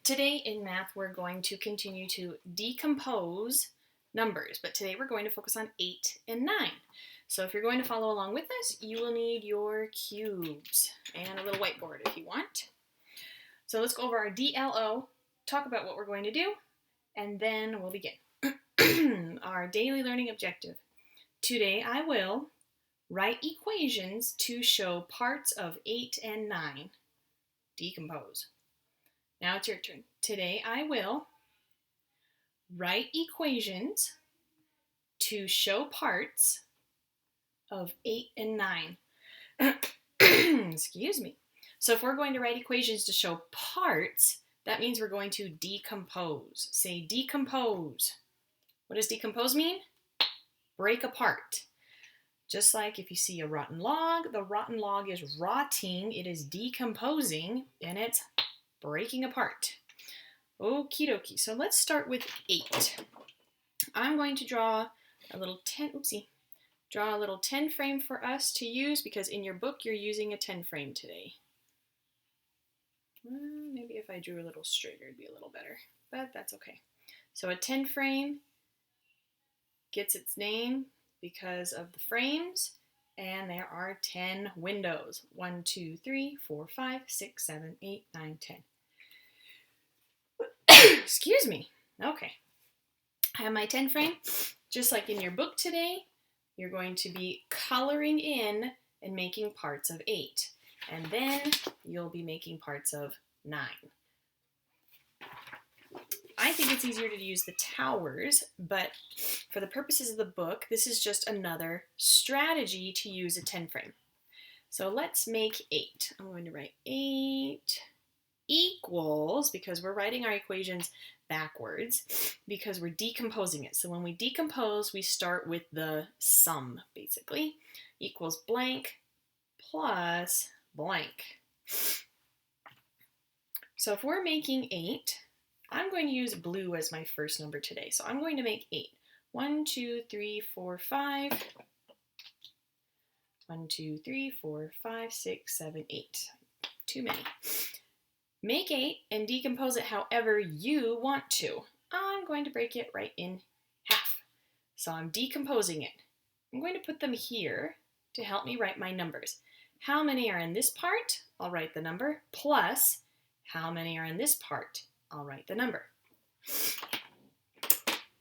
Today in math, we're going to continue to decompose numbers, but today we're going to focus on 8 and 9. So if you're going to follow along with us, you will need your cubes and a little whiteboard if you want. So let's go over our DLO, talk about what we're going to do, and then we'll begin. Our daily learning objective. Today I will write equations to show parts of 8 and 9. Decompose. Now it's your turn. Today I will write equations to show parts of 8 and 9. Excuse me. So if we're going to write equations to show parts, that means we're going to decompose. Say decompose. What does decompose mean? Break apart. Just like if you see a rotten log, the rotten log is rotting, it is decomposing, and it's breaking apart. Okie dokie. So let's start with 8. I'm going to draw a little 10 frame for us to use because in your book you're using a 10 frame today. Maybe if I drew a little straighter it'd be a little better, but that's okay. So a 10 frame gets its name because of the frames, and there are 10 windows. 1, 2, 3, 4, 5, 6, 7, 8, 9, 10. Excuse me. Okay. I have my 10 frame. Just like in your book today, you're going to be coloring in and making parts of 8. And then you'll be making parts of 9. I think it's easier to use the towers, but for the purposes of the book, this is just another strategy to use a 10 frame. So let's make 8. I'm going to write 8 equals, because we're writing our equations backwards, because we're decomposing it. So when we decompose, we start with the sum, basically, equals blank plus blank. So if we're making 8, I'm going to use blue as my first number today. So I'm going to make 8. 1, 2, 3, 4, 5. 1, 2, 3, 4, 5, 6, 7, 8. Too many. Make 8 and decompose it however you want to. I'm going to break it right in half. So I'm decomposing it. I'm going to put them here to help me write my numbers. How many are in this part? I'll write the number, plus how many are in this part? I'll write the number.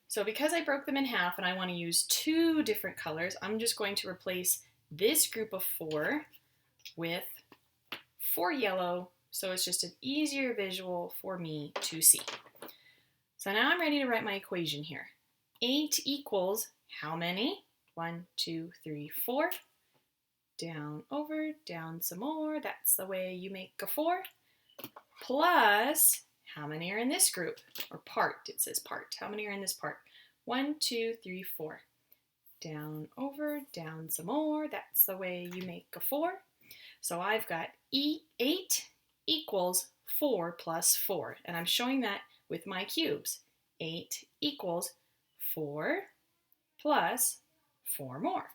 So because I broke them in half and I want to use 2 different colors, I'm just going to replace this group of 4 with 4 yellow, so it's just an easier visual for me to see. So now I'm ready to write my equation here. 8 equals how many? 1, 2, 3, 4. Down, over, down some more. That's the way you make a 4. Plus, how many are in this group? Or part, it says part. How many are in this part? 1, 2, 3, 4. Down, over, down some more. That's the way you make a 4. So I've got 8 equals 4 plus 4. And I'm showing that with my cubes. 8 equals 4 plus 4 more.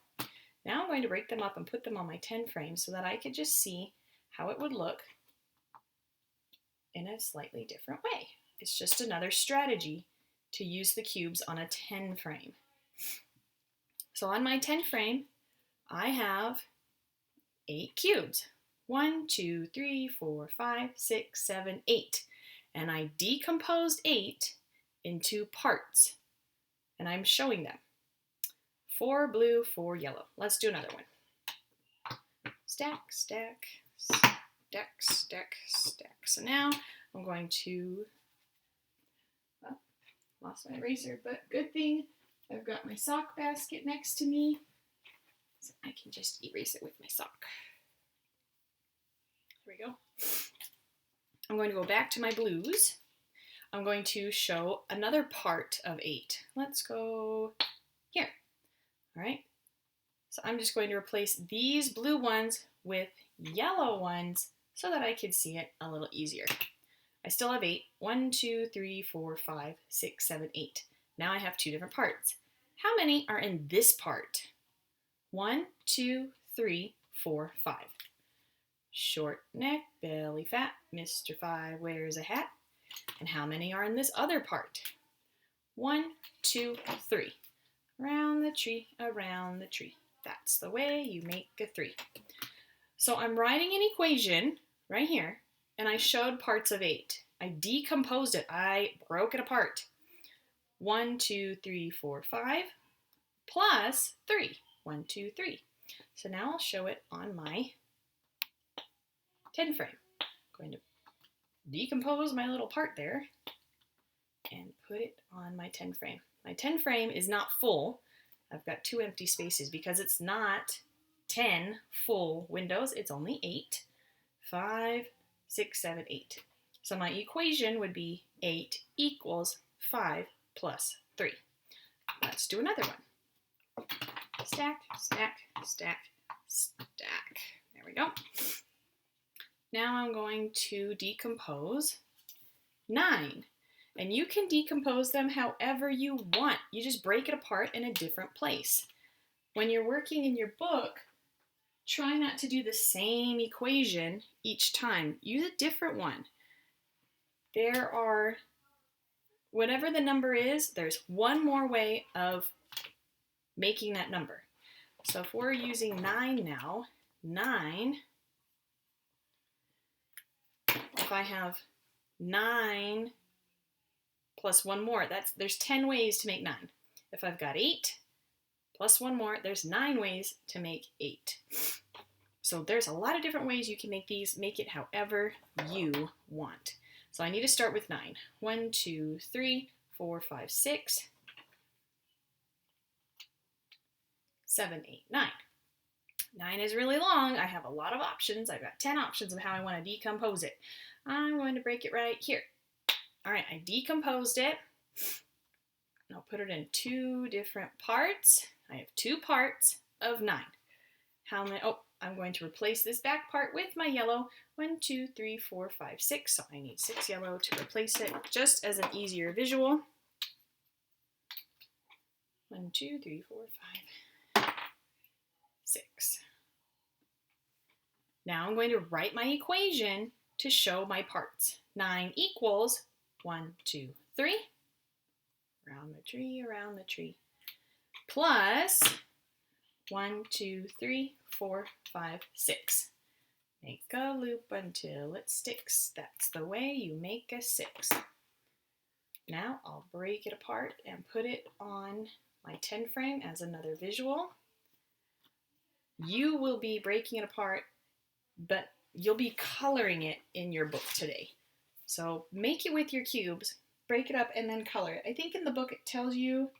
Now I'm going to break them up and put them on my 10 frame so that I could just see how it would look in a slightly different way. It's just another strategy to use the cubes on a 10 frame. So on my 10 frame, I have 8 cubes. 1, 2, 3, 4, 5, 6, 7, 8. And I decomposed 8 into parts. And I'm showing them. 4 blue, 4 yellow. Let's do another one. Stack, stack, stack, stack, stack. So now I'm going to, well, lost my eraser, but good thing I've got my sock basket next to me, so I can just erase it with my sock. There we go. I'm going to go back to my blues. I'm going to show another part of 8. Let's go here. All right. So I'm just going to replace these blue ones with yellow ones so that I can see it a little easier. I still have 8. 1, 2, 3, 4, 5, 6, 7, 8. Now I have 2 different parts. How many are in this part? 1, 2, 3, 4, 5. Short neck, belly fat, Mr. 5 wears a hat. And how many are in this other part? 1, 2, 3. Around the tree, around the tree. That's the way you make a 3. So I'm writing an equation right here, and I showed parts of 8. I decomposed it. I broke it apart. 1, 2, 3, 4, 5 plus 3. 1, 2, 3. So now I'll show it on my 10 frame. I'm going to decompose my little part there and put it on my 10 frame. My 10 frame is not full. I've got 2 empty spaces because it's not 10 full windows. It's only 8. 5, 6, 7, 8. So my equation would be 8 equals 5 plus 3. Let's do another one. Stack, stack, stack, stack. There we go. Now I'm going to decompose 9. And you can decompose them however you want. You just break it apart in a different place. When you're working in your book, try not to do the same equation each time. Use a different one. There are, whatever the number is, there's one more way of making that number. So if we're using 9 now, 9, if I have 9 plus one more, there's 10 ways to make 9. If I've got 8 plus one more, there's 9 ways to make 8. So there's a lot of different ways you can make these. Make it however you want. So I need to start with 9. 1, 2, 3, 4, 5, 6, 7, 8, 9. 9 is really long. I have a lot of options. I've got 10 options of how I want to decompose it. I'm going to break it right here. All right, I decomposed it. I'll put it in 2 different parts. I have 2 parts of 9. How many? Oh, I'm going to replace this back part with my yellow. 1, 2, 3, 4, 5, 6. So I need 6 yellow to replace it, just as an easier visual. 1, 2, 3, 4, 5, 6. Now I'm going to write my equation to show my parts. 9 equals 1, 2, 3. Around the tree. Plus 1, 2, 3, 4, 5, 6. Make a loop until it sticks. That's the way you make a 6. Now I'll break it apart and put it on my 10 frame as another visual. You will be breaking it apart, but you'll be coloring it in your book today. So make it with your cubes, break it up, and then color it. I think in the book it tells you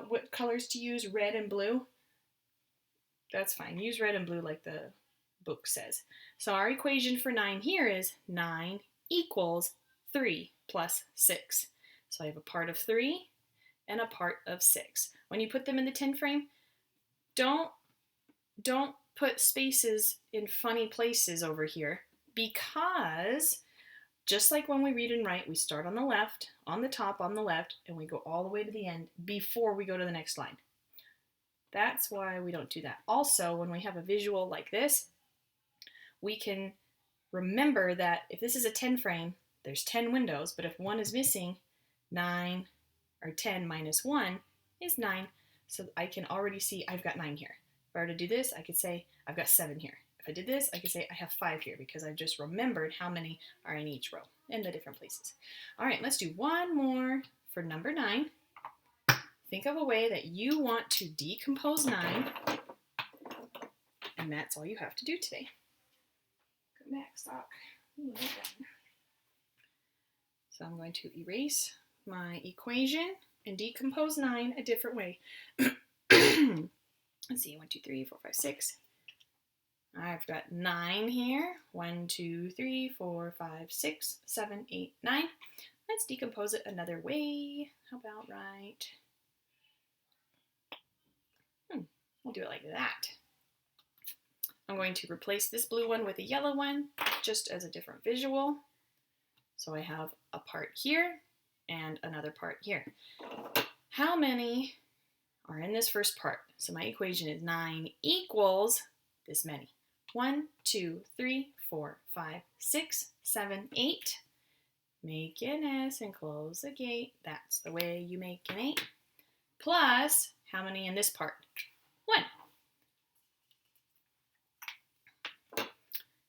what colors to use, red and blue. That's fine. Use red and blue like the book says. So our equation for 9 here is 9 equals 3 plus 6. So I have a part of 3 and a part of 6. When you put them in the 10 frame, don't put spaces in funny places over here, because just like when we read and write, we start on the left, on the top, on the left, and we go all the way to the end before we go to the next line. That's why we don't do that. Also, when we have a visual like this, we can remember that if this is a 10 frame, there's 10 windows, but if one is missing, 9 or 10 minus 1 is 9. So I can already see I've got 9 here. If I were to do this, I could say I've got 7 here. If I did this, I could say I have 5 here because I've just remembered how many are in each row in the different places. All right, let's do one more for number 9. Think of a way that you want to decompose 9, and that's all you have to do today. Come back, stop. So I'm going to erase my equation and decompose 9 a different way. Let's see, 1, 2, 3, 4, 5, 6. I've got 9 here. 1, 2, 3, 4, 5, 6, 7, 8, 9. Let's decompose it another way. How about right? We'll do it like that. I'm going to replace this blue one with a yellow one, just as a different visual. So I have a part here and another part here. How many are in this first part? So my equation is 9 equals this many. 1, 2, 3, 4, 5, 6, 7, 8. make an S and close the gate. That's the way you make an 8. Plus, how many in this part? 1.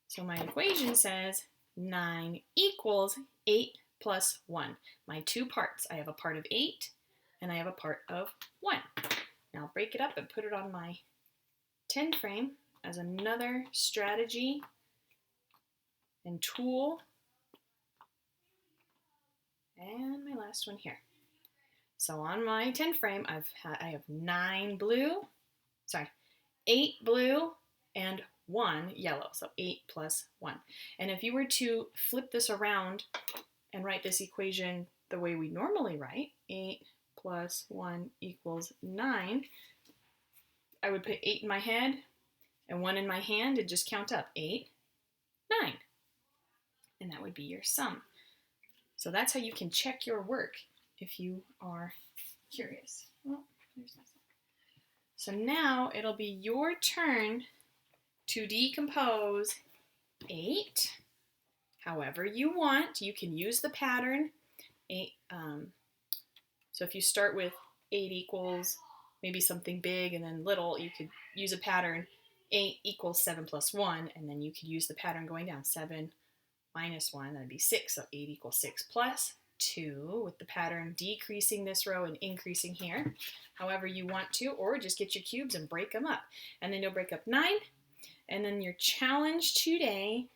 So my equation says 9 equals 8 plus 1. My two parts. I have a part of 8 and I have a part of 1. Now I'll break it up and put it on my 10 frame as another strategy and tool. And my last one here. So on my 10 frame, I have 8 blue and 1 yellow, so 8 plus 1. And if you were to flip this around and write this equation the way we normally write, 8 plus 1 equals 9, I would put 8 in my head and 1 in my hand and just count up 8, 9. And that would be your sum. So that's how you can check your work if you are curious. Oh, there's my sum. So now it'll be your turn to decompose 8 however you want. You can use the pattern. 8. So if you start with 8 equals maybe something big and then little, you could use a pattern 8 equals 7 plus 1, and then you could use the pattern going down 7 minus 1, that'd be 6, so 8 equals 6 plus 2, with the pattern decreasing this row and increasing here, however you want to, or just get your cubes and break them up. And then you'll break up 9, and then your challenge today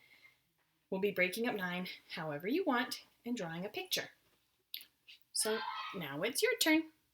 will be breaking up 9 however you want and drawing a picture. So now it's your turn.